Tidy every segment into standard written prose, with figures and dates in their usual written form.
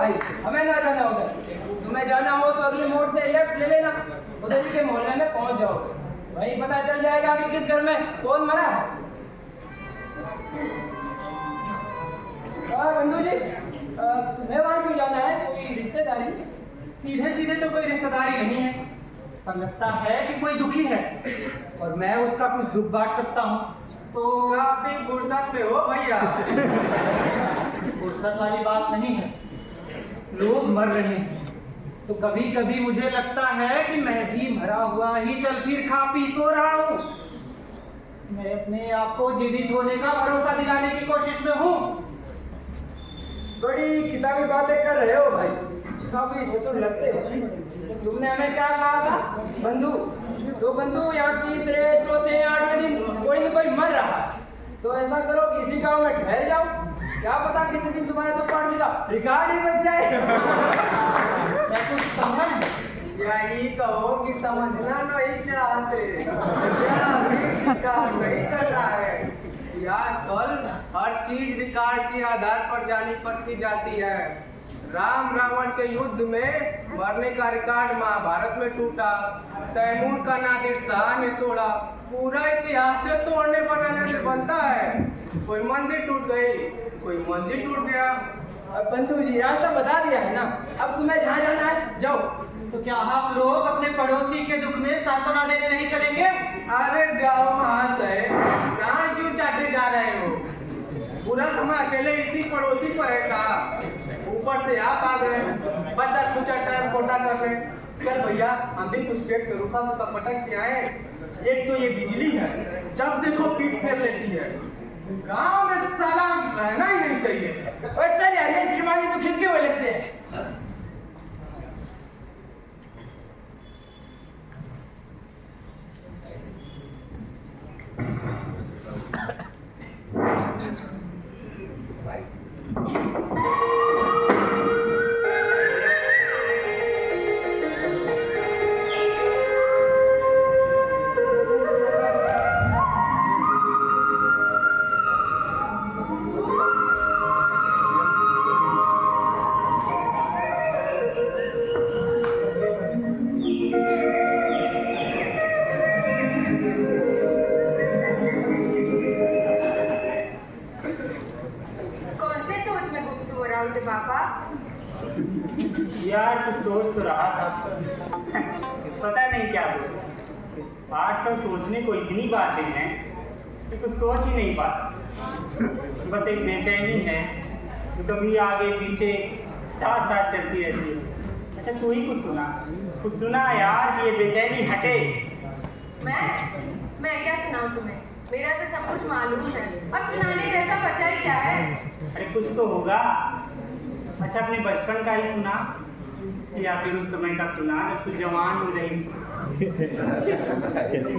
भाई, हमें ना जाना उधर। तुम्हें जाना हो तो अगले मोड़ से लेफ्ट ले लेना, उधर के मोहल्ले में पहुंच जाओगे। वहीं पता चल जाएगा कि किस घर में कौन मरा है। और बंधु जी, तुम्हें वहाँ क्यों जाना है? कोई रिश्तेदारी? सीधे सीधे तो कोई रिश्तेदारी नहीं है, पर लगता है कि कोई दुखी है और मैं उसका कुछ दुख बांट सकता हूँ। तो आप भी फुर्सत में हो भैया? फुर्सत वाली बात नहीं है, लोग मर रहे हैं तो कभी कभी मुझे लगता है कि मैं भी मरा हुआ ही चल फिर खा पी सो रहा हूँ। मैं अपने आप को जीवित होने का भरोसा दिलाने की कोशिश में हूँ। बड़ी किताबी बातें कर रहे हो भाई, काफी चतुर लगते हो। तुमने हमें क्या कहा था? बंधु। तो बंधु, यहाँ तीसरे चौथे 8वें दिन कोई न कोई मर रहा है, तो ऐसा करो किसी गांव में ठहर जाओ, क्या पता किसी दिन तुम्हारे तो पार्टी का रिकॉर्ड ही बच जाए। मैं कुछ समझ यही कहो कि समझना नहीं चाहते, या रिकॉर्ड नहीं कर रहा है। आजकल हर चीज रिकॉर्ड के आधार पर जानी परखी जाती है। राम रावण के युद्ध में मरने का रिकॉर्ड महाभारत में टूटा, तैमूर का नादिर शाह ने तोड़ा। पूरा इतिहास से तोड़ने बनाने से बनता है। कोई मंदिर टूट गई, कोई मस्जिद टूट गया। अब बंधु जी, रास्ता बता दिया है ना, अब तुम्हें जहाँ जाना है जाओ। तो क्या आप लोग अपने पड़ोसी के दुख में सांत्वना देने नहीं चलेंगे? अरे जाओ महाशय, प्राण क्यों चाटे जा रहे हो? पूरा समय अकेले इसी पड़ोसी पर है का? ऊपर से आप आ गए, बच्चा कुछ टाइम खोटा कर रहे। चल भैया, हम भी कुछ पेट पे रूखा सूखा पटक के आए। एक तो ये बिजली है, जब देखो पीठ फेर लेती है। गांव में साला रहना ही नहीं चाहिए। चल यार, ये श्रीमान जी तो खिसके हुए लगते हैं। यार कुछ सोच तो रहा था, पता नहीं क्या सोच। आजकल सोचने को इतनी बातें हैं कि कुछ सोच ही नहीं पाता। बस एक बेचैनी है जो कभी आगे पीछे साथ साथ चलती रहती है। अच्छा तू ही कुछ सुना यार कि ये बेचैनी हटे। मैं क्या सुनाऊं तुम्हें? मेरा तो सब कुछ मालूम है, अब सुनाने जैसा बचा ही क्या है? अरे कुछ तो होगा। अच्छा अपने बचपन का ही सुना या फिर उस समय का सुना जब तू जवान हो रही।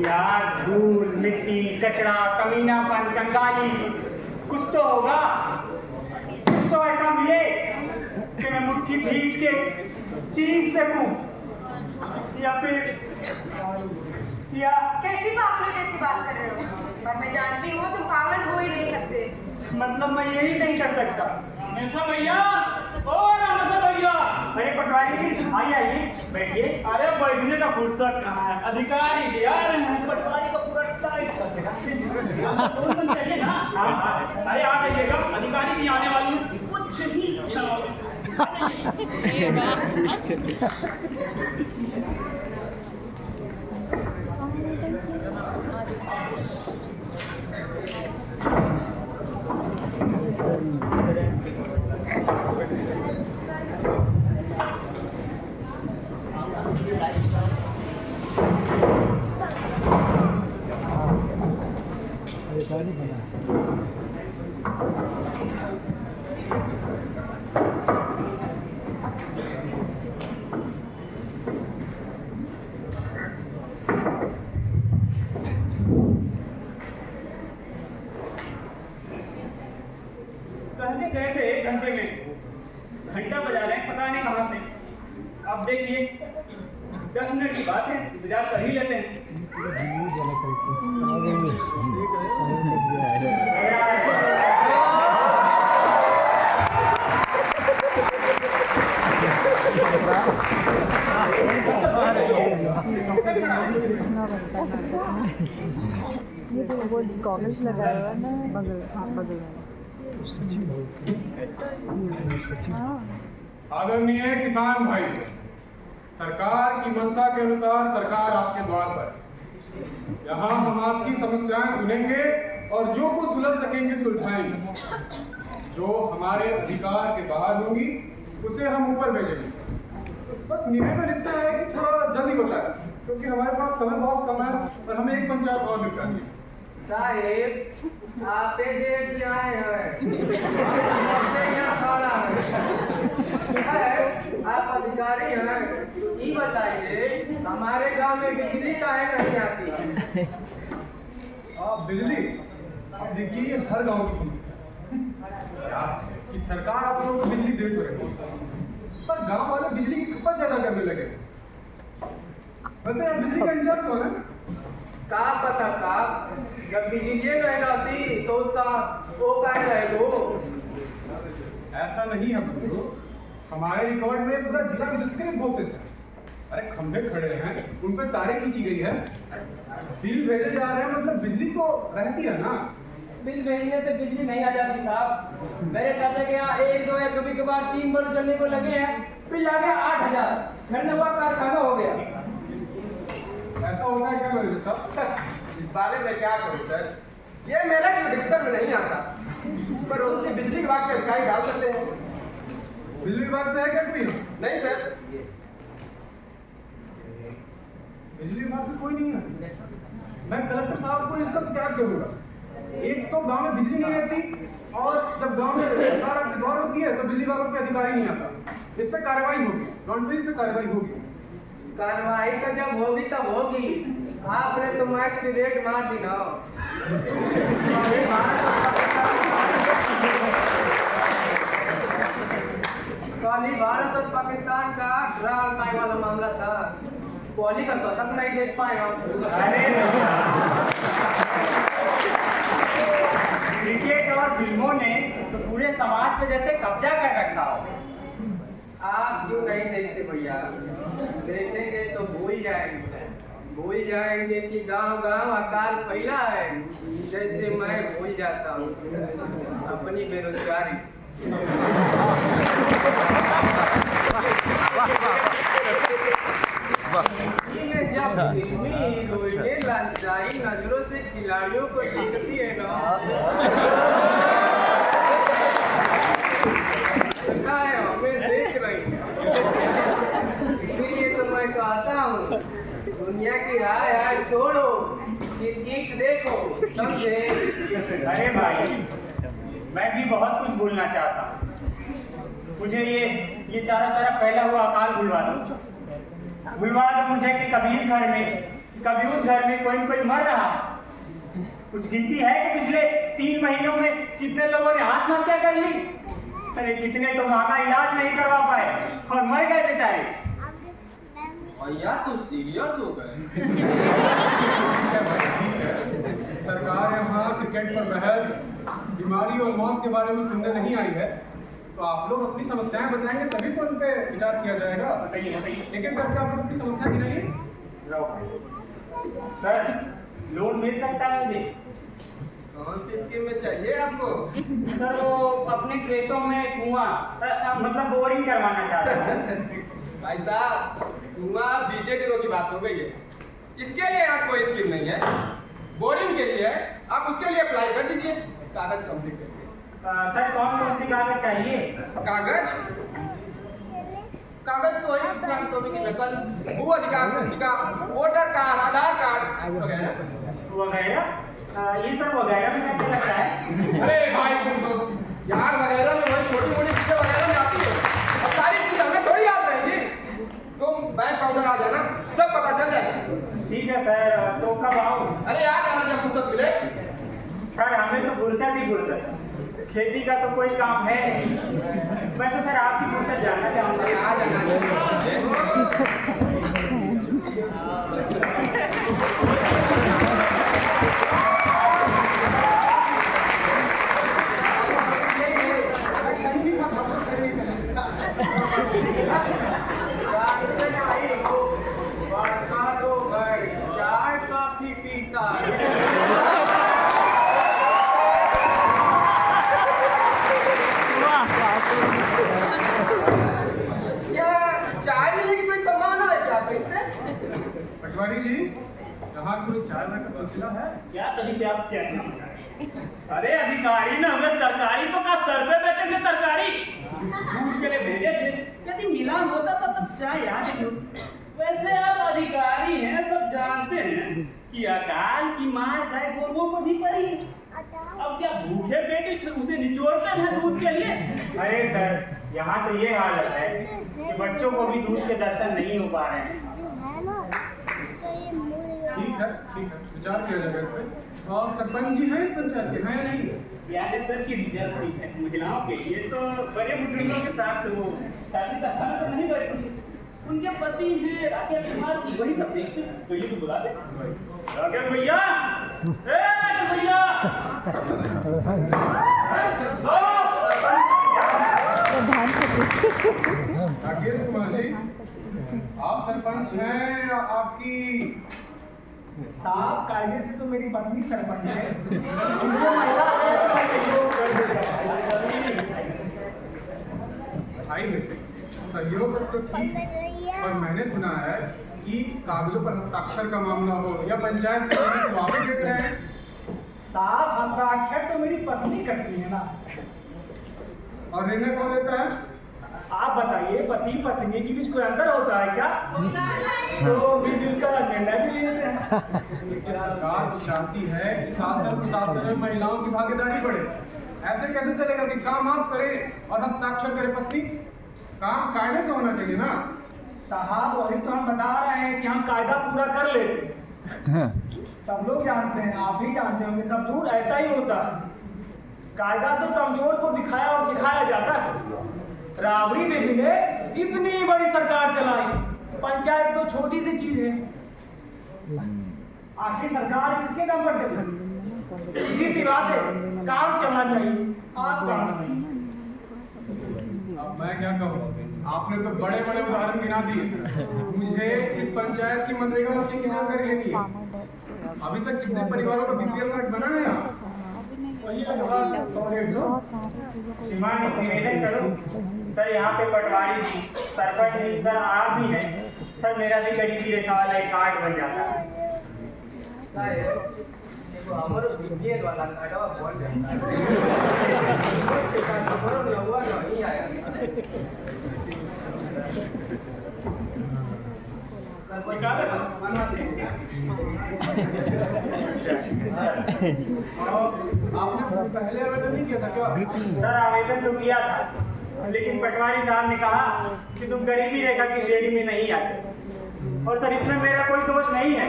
यार धूल मिट्टी कचरा कमीनापन कंगाली कुछ तो होगा। कुछ तो ऐसा मिले कि मैं मुट्ठी भींच के चीख सकूं, या फिर या कैसी पागलों जैसी बात कर रहे हो? पर मैं जानती हूँ तुम पागल हो ही नहीं सकते। मतलब मैं यही नहीं कर सकता। रमेशा भैया, ओ रमेशा भैया। अरे पटवारी जी आइए बैठिए। अरे बैठने का फुर्सत कहाँ है? अधिकारी जी आ रहे हैं, पटवारी को पूरा टाइट कर देगा। चाहिए ना? अरे आ जाइएगा, अधिकारी जी आने वाली हैं, कुछ ही क्षण में। कहने गए थे 1 घंटे में, घंटा बजा रहे हैं पता नहीं कहाँ से। अब देखिए 10 मिनट की बात है, इंतजार कर ही लेते हैं। वो गॉगल्स लगाया हुआ है ना बगल, हाँ बगल में। हाँ आदरणीय किसान भाई, सरकार की मंशा के अनुसार सरकार आपके द्वार पर। यहाँ हम आपकी समस्याएं सुनेंगे और जो कुछ सुलझ सकेंगे सुलझाएंगे। जो हमारे अधिकार के बाहर होगी उसे हम ऊपर भेजेंगे। बस निवेदन इतना है कि थोड़ा जल्दी बताएं, क्योंकि हमारे पास समय बहुत कम है और हमें एक पंचायत और निपटानी है। साहेब, आप देर से आए हैं, आपसे यहाँ खड़ा है। आप अधिकारी हैं, तो ये बताइए हमारे गांव में बिजली काहे नहीं आती? आप बिजली, अब देखिए ये हर गांव की समस्या है कि सरकार आप लोगों को बिजली दे तो रही है, पर गांव वाले बिजली की खपत ज्यादा करने लगे। वैसे आप बिजली का इंचार्ज कौन है? का पता साहब, जब बिजली नहीं रहती तो उसका वो काहे रहेगो? ऐसा नहीं है बंधु, हमारे रिकॉर्ड में पूरा जिला विद्युत के लिए घोषित है। अरे खंभे खड़े हैं, उन पे तारें खींची गई है, बिल भेजे जा रहे हैं, मतलब बिजली तो रहती है ना। बिल भेजने से बिजली नहीं आ जाती साहब। मेरे चाचा के यहाँ 1, 2 या कभी कभार 3 बल्ब चलने को लगे हैं, बिल आ गया 8,000। खड़ने हुआ कारखाना हो गया। ऐसा होता है क्या मेरे साथ? इस बारे में क्या करूं सर, ये मेरा जुडिक्शन में नहीं आता। इस पर रोशनी बिजली विभाग के अधिकारी डाल सकते हैं। बिजली विभाग से है क्या कोई? नहीं सर, बिजली विभाग से कोई नहीं है। मैं कलेक्टर साहब को इसका शिकायत करूंगा। एक तो गांव में बिजली नहीं रहती, और जब गांव में सरकार आपके द्वार होती है तो बिजली विभाग के अधिकारी नहीं आता। इस पे कार्रवाई होगी, नॉन इस पे कार्रवाई होगी। कार्रवाई तो जब होगी तब होगी। आपने तो मैच की रेट मार दी ना। कल ही भारत और पाकिस्तान का ड्रा टाइम वाला मामला था, कोहली का शतक नहीं देख पाए हम। क्रिकेट और फिल्मों ने तो पूरे समाज पे जैसे कब्जा कर रखा हो। आप क्यों नहीं देखते भैया? देखेंगे तो भूल जाएंगे कि गांव गांव अकाल फैला है, जैसे मैं भूल जाता हूँ अपनी बेरोजगारी। जब फिल्मी हीरोइनें लालचाई नजरों से खिलाड़ियों को देखती है ना, लगता है हमें देख रही है। इसीलिए तो मैं कहता हूँ दुनिया की हाय हाय छोड़ो, क्रिकेट देखो, समझे? अरे भाई, मैं भी बहुत कुछ बोलना चाहता हूँ। मुझे ये चारों तरफ फैला हुआ अकाल भुलवा दो मुझे कि कभी इस घर में कभी उस घर में कोई न कोई मर रहा है। कुछ गिनती है कि पिछले 3 महीनों में कितने लोगों ने आत्महत्या कर ली? अरे कितने तो महंगा इलाज नहीं करवा पाए और मर गए बेचारे। भैया तुम सीरियस हो गए? सरकार यहाँ क्रिकेट पर बहस, बीमारी और मौत के बारे में सुनने नहीं आई है, तो आप लोग अपनी समस्याएं बताएंगे तभी तो उन पे विचार किया जाएगा। लेकिन करके आप लोग अपनी समस्या गिनाइए। सर, लोन मिल सकता है मुझे? कौन सी स्कीम में चाहिए आपको? सर, वो अपने खेतों में कुआं मतलब बोरिंग करवाना चाहता हूँ। भाई साहब, कुआं बीजे की की बात हो गई है, इसके लिए आप कोई स्कीम नहीं है। बोरिंग के लिए आप उसके लिए अप्लाई कर दीजिए, कागज कंप्लीट करके। सर, कौन सी कागज चाहिए? कागज तो वही किसान टोपी की नकल, भू अधिकार पुस्तिका, वोटर कार्ड, आधार कार्ड वगैरह। ये सब वगैरह में क्या लगता है? अरे भाई तुम तो यार वगैरह में वही छोटी मोटी चीजें वगैरह में आती है, और सारी चीजें हमें थोड़ी याद रहेंगी। तुम बैंक काउंटर आ जाना, सब पता चल जाएगा। ठीक है सर, तो कब आऊँ? अरे आ जाना जब फुर्सत मिले। सर, हमें तो फुर्सत ही फुर्सत, खेती का तो कोई काम है नहीं। मैं तो सर आपकी फुर्सत जानना चाहूँगा। आ जाना। बड़का तो घर चार कॉफी पीता है। पटवारी जी, यहाँ कोई चाय का सिलसिला है? क्या तभी से आप चर्चा में आए? अरे अधिकारी ना हमें सरकारी तो का सर पे बेचेंगे तरकारी। दूध के लिए भेजे थे, यदि मिलान होता तो चाय याद क्यों? वैसे आप अधिकारी हैं, सब जानते हैं कि अकाल की मार गाय गोरुओं को भी पड़ी। अब क्या भूखे पेट उसे निचोड़ते हैं दूध के लिए? अरे सर, यहाँ तो ये हालत है कि बच्चों को भी दूध के दर्शन नहीं हो पा रहे हैं। ठीक है, विचार किया जाएगा इस पे। और सरपंच जी हैं इस पंचायत के, हैं या नहीं? यार सर की रिजर्व सीट है महिलाओं के लिए, तो बड़े बुजुर्गों के साथ वो शादी का खाना तो नहीं बड़े, उनके पति हैं राकेश कुमार जी, वही सब देखते हैं। तो ये तो बुला दे राकेश भैया, राकेश भैया। राकेश कुमार जी, आप सरपंच हैं या आपकी? साहब, कायदे से तो मेरी पत्नी सरपंच है। भाई बेटे, सहयोग तो ठीक, पर मैंने सुना है कि कागजों पर हस्ताक्षर का मामला हो या पंचायत के लोग वापस देख रहे हैं। साहब, हस्ताक्षर तो मेरी पत्नी करती है ना। और निर्णय कौन लेता है? आप बताइए, पति पत्नी के बीच कोई अंतर होता है क्या? तो मिलजुल कर निर्णय भी लेते हैं। देखिए, सरकार तो चाहती है कि शासन प्रशासन में महिलाओं की भागीदारी बढ़े। ऐसे कैसे चलेगा कि काम आप करें और हस्ताक्षर करे पत्नी? काम कायदे से होना चाहिए ना। साहब, वही तो हम बता रहे हैं कि हम कायदा पूरा कर लेते। सब लोग जानते हैं, आप भी जानते होंगे, सब दूर ऐसा ही होता है। कायदा तो कमजोर को दिखाया और सिखाया जाता है। राबड़ी देवी ने इतनी बड़ी सरकार चलाई, पंचायत तो छोटी सी चीज है। आखिर सरकार किसके दम पर चली? सीधी सी बात है, काम चलना चाहिए। आप काम कीजिए। अब मैं क्या कहूँ, आपने तो बड़े बड़े उदाहरण गिना दिए। मुझे इस पंचायत की मनरेगा की जानकारी लेनी है। अभी तक कितने परिवारों का बीपीएल कार्ड बना है? श्रीमान, एक निवेदन करूं सर, यहाँ पे पटवारी सरपंच सर आप भी हैं सर, मेरा भी गरीबी रेखा वाला एक कार्ड बन जाता है। हमारो बीपीएल वाला कार्डवा बन जाता है। हमारो नवा नहीं आया। आपने पहले आवेदन नहीं किया था क्या? सर आवेदन तो किया था, लेकिन पटवारी साहब ने कहा कि तुम गरीबी रेखा की श्रेणी में नहीं आते। और सर इसमें मेरा कोई दोष नहीं है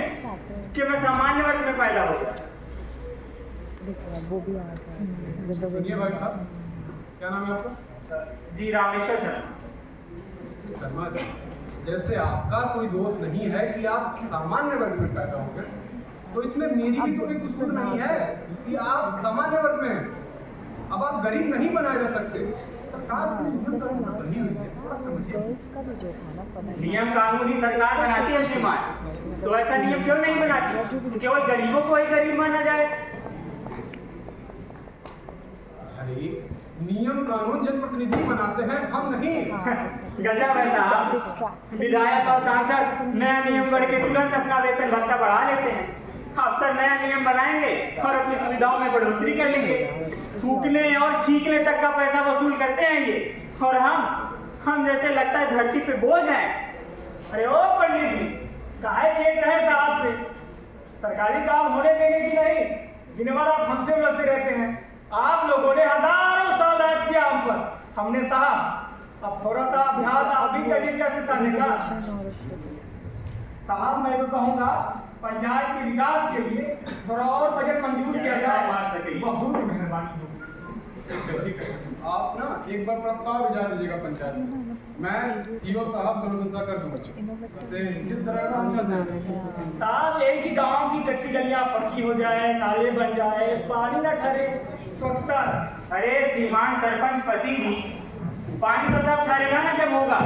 कि मैं सामान्य वर्ग में पैदा हो गया। सुनिए भाई साहब, क्या नाम है आपका? जी रामेश्वर शर्मा। शर्मा जी, जैसे आपका कोई दोष नहीं है कि आप सामान्य वर्ग में पैदा हो गए, तो इसमें मेरी भी तो कोई कसूर नहीं है कि आप सामान्य वर्ग में हैं। अब आप गरीब नहीं बनाए जा सकते। सरकार को नियम कानून बनी हुई है, थोड़ा समझिए। नियम कानून ही सरकार बनाती है श्रीमान, तो ऐसा नियम क्यों नहीं बनाती कि केवल गरीबों को ही गरीब माना जाए? अरे नियम कानून जनप्रतिनिधि बनाते हैं, हम नहीं। गजब है साहब, विधायक और सांसद नया नियम बढ़ के तुरंत अपना वेतन भत्ता बढ़ा लेते हैं। अफसर नया नियम बनाएंगे और अपनी सुविधाओं में बढ़ोतरी कर लेंगे। थूकने और छींकने तक का पैसा वसूल करते हैं ये, और हम जैसे लगता है धरती पे बोझ हैं। अरे ओ पंडित जी, काहे चेक रहे साहब से? सरकारी काम होने देंगे कि नहीं? दिन भर आप हमसे उलझते रहते हैं। आप लोगों ने हजारों साल राज किया हम पर, हमने साहब अब थोड़ा सा अभ्यास आप भी करिए कष्ट सहने का। साहब, मैं तो कहूँगा पंचायत के विकास के लिए थोड़ा और बजट मंजूर किया जाए, बहुत मेहरबानी होगी। ठीक है, आप ना एक बार प्रस्ताव भेजा दीजिएगा पंचायत में, मैं सीओ साहब को अनुमति कर दूंगा। जिस तरह का साहब, यही कि गांव की कच्ची गलियां पक्की हो जाए, नाले बन जाए, पानी न ठहरे, स्वच्छता। अरे श्रीमान सरपंच पति जी, पानी तो तब ठहरेगा ना जब होगा।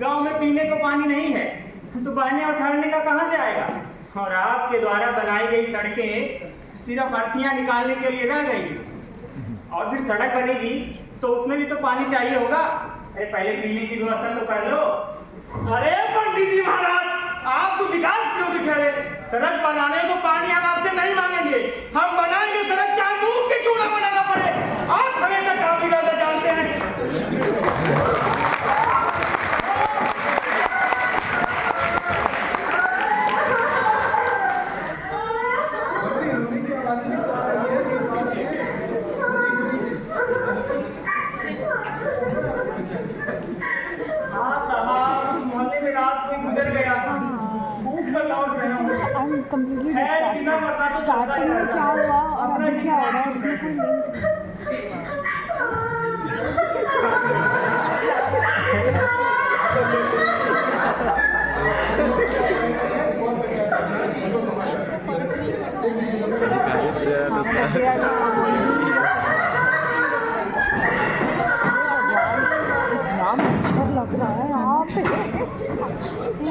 गांव में पीने को पानी नहीं है तो बहने और ठहरने का कहां से आएगा? और आपके द्वारा बनाई गई सड़कें सिर्फ अर्थियां निकालने के लिए रह गई, और फिर सड़क बनेगी तो उसमें भी तो पानी चाहिए होगा। अरे पहले पीने की व्यवस्था तो कर लो। अरे पंडित जी महाराज, आप तो विकास विरोधी ठहरे। सड़क बनाने को पानी हम आपसे नहीं मांगेंगे, हम बनाएंगे सड़क चाहे मुंह के क्यों ना बनाना पड़े। आप हमेशा काम बिगाड़ना जानते हैं। I'm completely distracted. Starting में क्या हुआ और अभी क्या हो रहा है उसमें कोई लिंक इतना मच्छर लग रहा है यहाँ पे।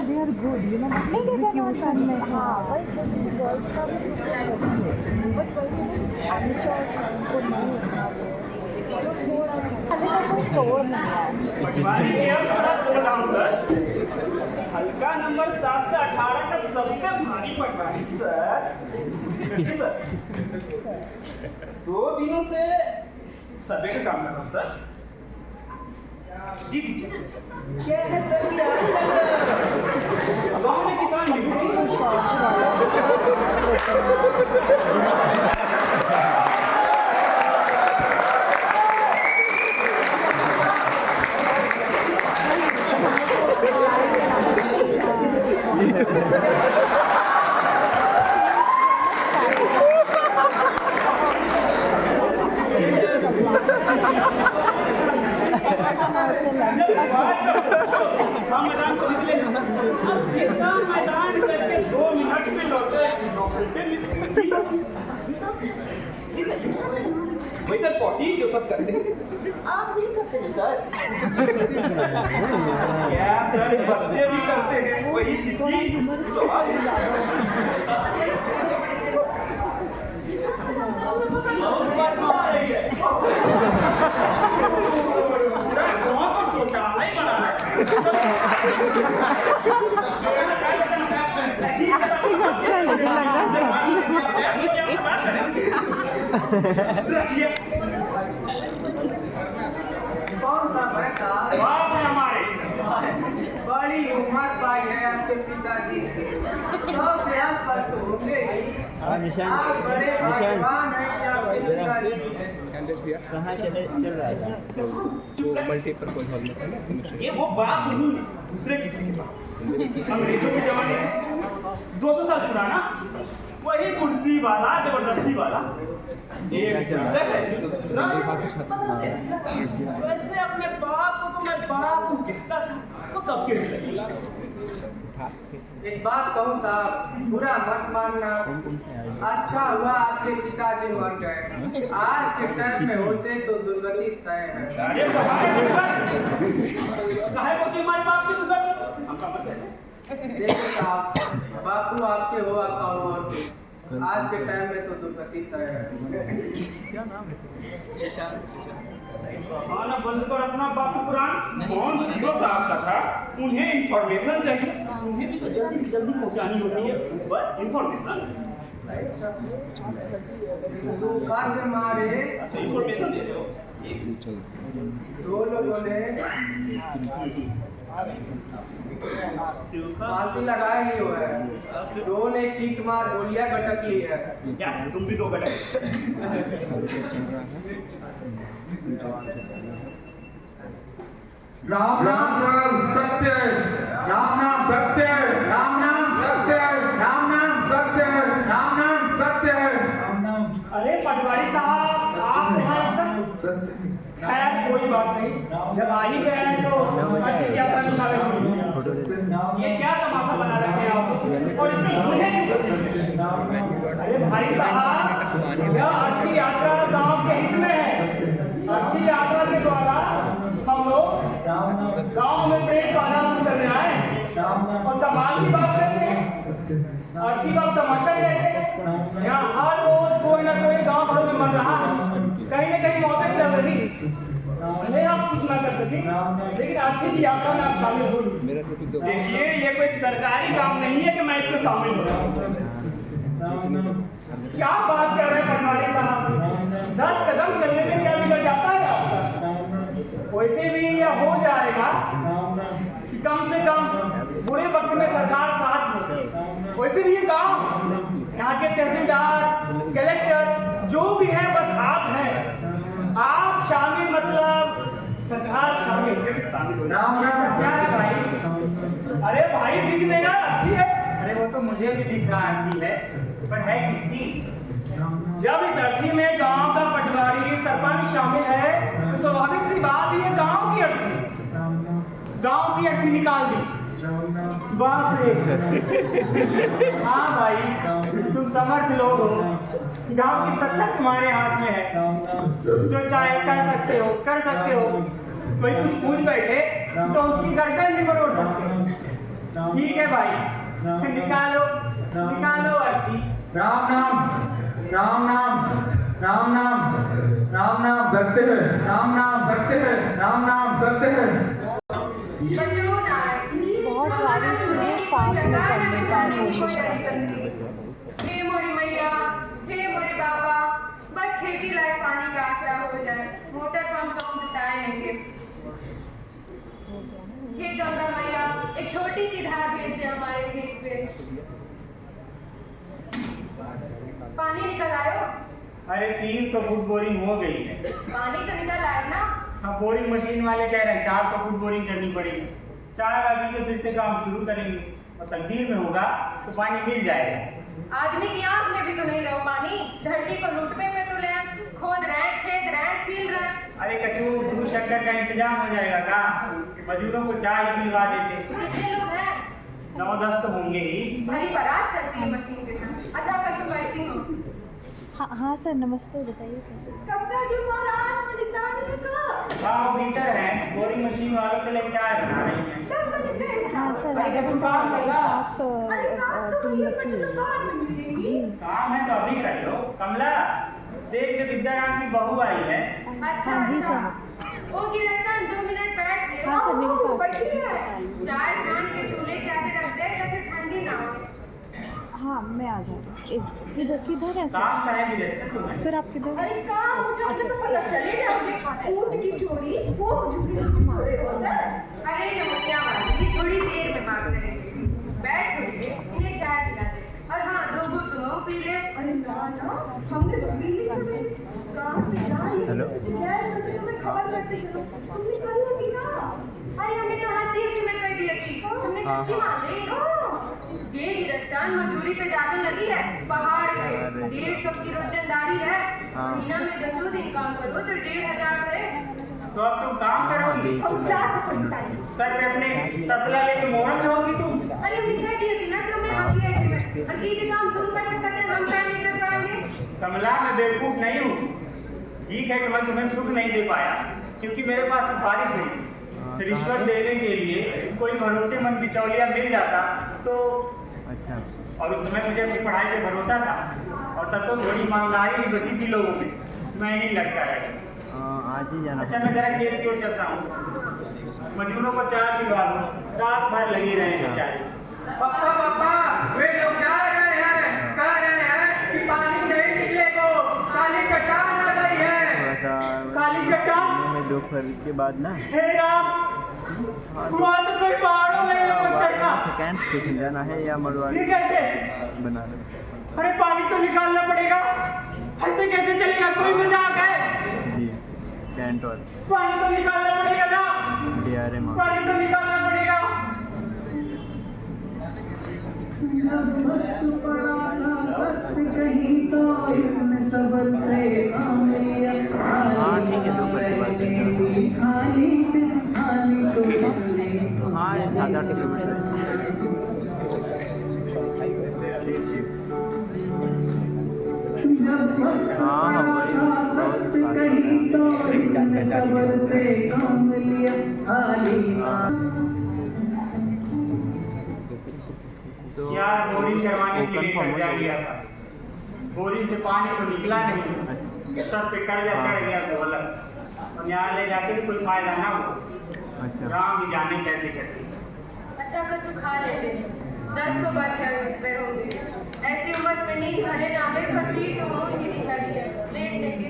They are good, you know, execution में। हाँ, वही किसी गर्ल्स का भी बट वही amateurs को नहीं होता वो। जो थोड़ा सा अभी तक कोई तोड़ नहीं है। हल्का नंबर 7 से 18 का सबसे भारी पड़ रहा है सर। 2 दिनों से सर्वे का काम कर रहा हूँ सर। जी जी जी क्या है सर कि गाँव में किसान मैदान को निकले मैदान करके 2 मिनट में लौटे। वही सर पॉसी जो सब करते हैं आप नहीं करते सर। क्या सर बच्चे भी करते हैं वही चीज़ स्वाद बहुत बार आ रही है। शौचालय बना कौन सा पैसा हमारे बड़ी उम्र पाई है आपके पिताजी। सब प्रयास पर तो होंगे ही। आप बड़े भाग्यवान हैं कि आपके पिताजी कहाँ चल रहा था जो मल्टीपर्पज हॉल में था ना। ये वो बात नहीं है, दूसरे किसी की बात। अंग्रेजों के जमाने में 200 साल पुराना वही कुर्सी वाला जबरदस्ती वाला वैसे अपने बाप को तो मैं बाप कहता था तो कब के लगेगा। एक बात कहूँ साहब, बुरा मत मानना। अच्छा हुआ आपके पिताजी मर गए। आज के टाइम में होते तो दुर्गति तय है। अरे काहे को कि हमारे बाप की दुर्गति हमका मत है। देखिए साहब, बापू आपके हो आपका हो, आज के टाइम में तो दुर्गति तय है। खाना बंद कर अपना बापू पुराण कौन सीधो साहब का था। उन्हें इंफॉर्मेशन चाहिए, उन्हें भी तो जल्दी से जल्दी पहुंचानी होती है बस इंफॉर्मेशन। सौभाग्य मारे अच्छा इंफॉर्मेशन दे रहे हो। 2 लोगों ने फांसी लगाए ली हुआ है। 2 ने किक मार गोलियां गटक ली है। क्या तुम भी 2 गटक। राम नाम सत्य, राम नाम सत्य, राम नाम सत्य, राम नाम सत्य, राम नाम सत्य, राम नाम। अरे पटवारी साहब आप खैर कोई बात नहीं, जब आ ही गए तो अच्छी यात्रा में शामिल होंगे। ये क्या तमाशा बना रखे हैं आप और इसमें मुझे क्यों घसीट। अरे भाई साहब यह अर्थी यात्रा गांव के हित में है। अर्थी यात्रा के द्वारा हम लोग गांव में प्रेम पालन करने आए और धमाल की बात करते हैं। अर्थी का तमाशा कहते हैं। यहाँ हर रोज कोई ना कोई गांव भर में मर रहा है, कहीं ना कहीं मौतें चल रही। भले आप कुछ ना कर सके, लेकिन अर्थी की यात्रा में आप शामिल हो लीजिए। देखिए, ये कोई सरकारी काम नहीं है कि मैं इसमें शामिल हो जाऊं। क्या बात कर रहे हैं पटवारी साहब? 10 कदम चलने में क्या बिगड़ जाता है आपका? वैसे भी यह हो जाएगा कि कम से कम बुरे वक्त में सरकार साथ हो। वैसे भी ये गांव, यहाँ के तहसीलदार, कलेक्टर जो भी है बस आप हैं। आप शामिल मतलब सरकार शामिल। राम राम, क्या है भाई? अरे भाई दिख देगा, अच्छी है। अरे वो तो मुझे भी दिख रहा है, पर है किसकी? जब इस अर्थी में गांव का पटवारी सरपंच शामिल है तो स्वाभाविक सी बात है, ये गांव की अर्थी निकाल दी। बाप रे। हाँ भाई, तुम समर्थ लोग हो, गांव की सत्ता तुम्हारे हाथ में है। जो चाहे कर सकते हो। कोई कुछ पूछ बैठे तो उसकी गर्दन भी मरोड़ सकते हो। ठीक है भाई, निकालो अर्थी। राम नाम, राम नाम, राम नाम, राम नाम सत्य है, राम नाम सत्य है, राम नाम सत्य है। बहुत सारी चीज़ें साथ में करने का कोशिश करते हैं। हे मोरी मैया, हे मोरे बाबा, बस खेती लायक पानी का आसरा हो जाए, मोटर पंप तो हटाए लेंगे। हे गंगा मैया, एक छोटी सी धार भेज दे हमारे खेत पे। पानी निकल आयो? अरे 300 फुट बोरिंग हो गई है। पानी तो निकल आए ना? हाँ, बोरिंग मशीन वाले कह रहे हैं 400 फुट बोरिंग करनी पड़ेगी। 4 आदमी के फिर से काम शुरू करेंगे और तकदीर में होगा तो पानी मिल जाएगा। आदमी की आंख में भी तो नहीं रहो पानी, धरती को लूटने पे तो ले खोद रहे, छेद रहे, छील रहे। अरे कचू, दूध शक्कर का इंतजाम हो जाएगा का? मजदूरों को चाय पिलवा देते। कितने लोग हैं? 9-10 तो होंगे ही। भरी बारात चलती है मशीन के साथ। अच्छा कचू करती हूँ। हाँ सर, नमस्ते, बताइए सर। हाँ, भीतर है, बोरिंग मशीन वालों के लिए चाय बना रही है। हाँ सर, अगर टास्क टीम अच्छी है जी। काम है तो अभी कर लो। कमला, देख जब विद्याराम की बहू आई है। अच्छा हाँ जी सर। ओ गिरस्तान 2 मिनट बैठ ले। हाँ सर, मेरे पास चाय छान के चूल्हे के आगे रख दे जैसे ठंडी ना हो। हाँ, मैं आ जाऊँ। किधर है सर? काम है भी सर आप किधर? अरे काम हो जाए तो पता चलेगा। ऊँट की चोरी वो झुकी मारे होता है। अरे नमतिया वाली, थोड़ी देर में बात करेंगे। बैठ थोड़ी देर, इन्हें चाय पिला दे। और हाँ, 2 घूंट तुम पी ले। अरे ना, हमने तो पी ली सब। काम पे जा रही है। गैस तो तुम्हें खबर करते चलो। तुमने कल पिया? अरे हमने तो हंसी में कर दी थी। तुमने सच्ची मान ली? जे गिरस्तान मजदूरी पे जाने लगी है पहाड़ पे। 150 की रोजंदारी है। महीना में 10 दिन काम करो तो 1500 पे। तो अब तुम काम करोगी? सर पे अपने तसला लेके मोहन रहोगी तुम? अरे मिलता थी ना तुमने हंसी ऐसे में। और ये काम तुम कर सकते हैं, हम क्या नहीं कर पाएंगे? कमला, मैं बेवकूफ नहीं हूँ। ठीक है कि मैं तुम्हें सुख नहीं दे पाया क्योंकि मेरे पास सिफारिश नहीं। रिश्वत देने के लिए कोई भरोसेमंद बिचौलिया मिल जाता तो अच्छा। और उस समय मुझे अपनी पढ़ाई पे भरोसा था और तब तो थोड़ी ईमानदारी भी बची थी लोगों में। मैं ही लड़का है। आज ही जाना। अच्छा, मैं जरा खेत की ओर चलता हूँ। मजदूरों को चाय पिलवा दो, रात भर लगे रहे बेचारे। पापा, वे लोग कह रहे हैं कि पानी नहीं निकलेगा, काली चट्टान आ गई है। काली चट्टान में दोपहर के बाद ना। हे राम, वहाँ तो कोई पहाड़ों में पत्थर का। सेकंड स्टेशन जाना है या मरवाड़ी? ये कैसे बना लो। अरे पानी तो निकालना पड़ेगा, ऐसे कैसे चलेगा? कोई मजाक है? जी, कैंट और पानी तो निकालना पड़ेगा ना। DRM पानी तो निकालना पड़ेगा। हाँ ठीक है, दोपहर के बाद हाँ 7-8 किलोमीटर। यार, बोरिंग करवाने के लिए कर्जा लिया था। बोरिंग से पानी तो निकला नहीं। सर पे कर्जा चढ़ गया तो अलग। और न्यायालय जाके भी कोई फायदा ना हो। राम भी जाने कैसे करते। अच्छा तो तू खा ले 10 तो बात क्या गए होंगे। ऐसी उम्र में नींद भरे नामे पति तो मुंह सीधी खड़ी है लेट लेके।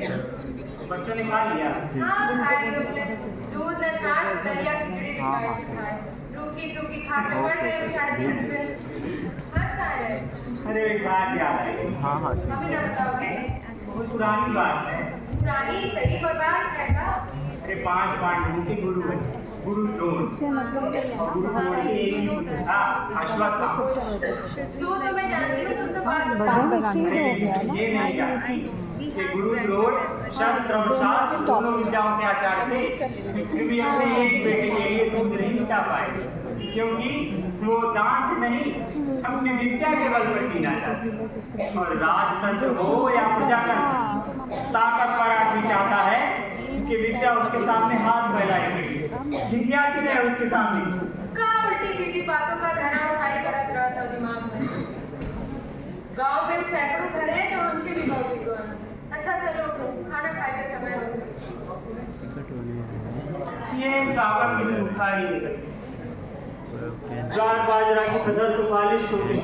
बच्चों ने खा लिया? हाँ खा लिया उसने। दूध न छाछ न दलिया खिचड़ी भी खाए। रूखी सूखी खा के पड़ गए बेचारे झट में। हंस खा रहे। अरे एक बात याद आई। हमें ना बताओगे? वो पुरानी बात है। पुरानी सही और बात है का? अरे 5 पांडवों के गुरु द्रोण गुरु द्रोण के एक पुत्र था अश्वत्थामा। सो तो मैं जानती हूँ तुम तो बात ये नहीं जानती कि गुरु द्रोण शस्त्र और शास्त्र दोनों विद्याओं के आचार्य थे, फिर भी अपने एक बेटे के लिए दूध नहीं मिटा पाए, क्योंकि वो दान से नहीं अपनी विद्या के बल पर जीना चाहते। और राजतंत्र हो या प्रजातंत्र, ताकतवर आदमी चाहता है कि विद्या उसके सामने हाथ फैलाए खड़ी, विद्यार्थी रहे उसके सामने। कहाँ उल्टी सीधी बातों का धरा उठाई करत रहा था दिमाग में। गांव में सैकड़ों घर हैं जो उनके भी भौतिक हैं। अच्छा चलो खाना खाने का समय हो गया। ये सावन की सुखाई ज्वार बाजरा की फसल तो बालिश हो गई।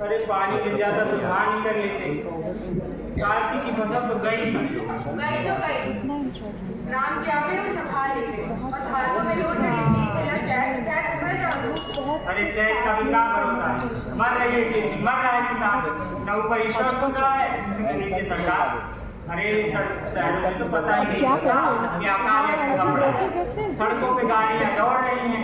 अरे पानी मिल जाता तो धान ही कर लेते। कार्तिक की फसल तो गई गई तो गई। राम जी आवे उसे खा लेते और धानों में लोग मिट्टी से लग जाए मर जाओ। अरे चैत का भी क्या भरोसा है। मर रही है खेती, मर रहा है किसान, न ऊपर ईश्वर सुन रहा है न नीचे सरकार। अरे शहरों में तो पता ही नहीं होता कि अकाल कब पड़ा है। सड़कों पे गाड़ियां दौड़ रही हैं।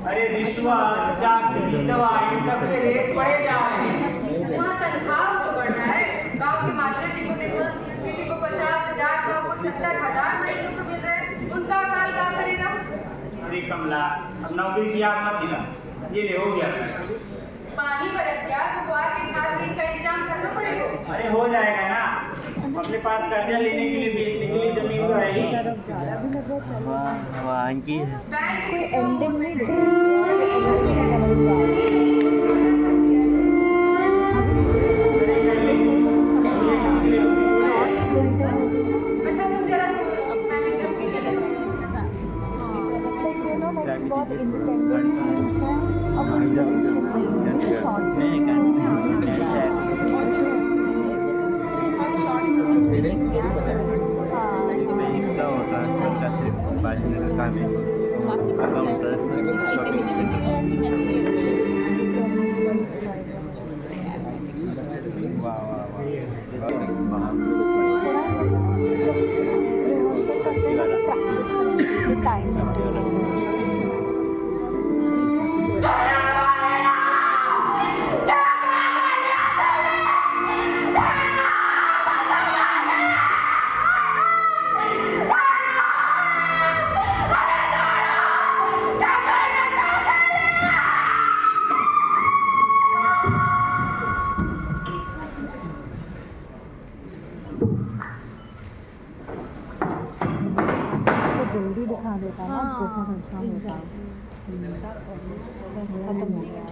अरे रिश्वत, जाति, दवा ये सब के रेट बढ़े जा रहे हैं। वहाँ तनख्वाह तो बढ़ रहा है। गांव के मास्टर जी को देखो, किसी को 50,000 का, को 70,000 महीने मिल रहे हैं। उनका अकाल क्या करेगा? अरे कमला, अब नौकरी की आग मत दिला, ये ले हो गया। पानी बरस गया तो गुआर के खाद बीज का इंतजाम करना पड़ेगा। अरे हो जाएगा ना, अपने पास कर्जा लेने के लिए, बेचने के लिए जमीन तो है ही। बैंक कोई के एंडिंग नहीं अच्छा तुम जरा सुनो, मैं भी झपकी ले लेती हूँ। बहुत इंडिपेंडेंट न्यूज़ है और कुछ टेंशन नहीं है। शॉर्ट टाइम जल्दी दिखा देता ना बहुत अच्छा होता। बस खत्म हो गया।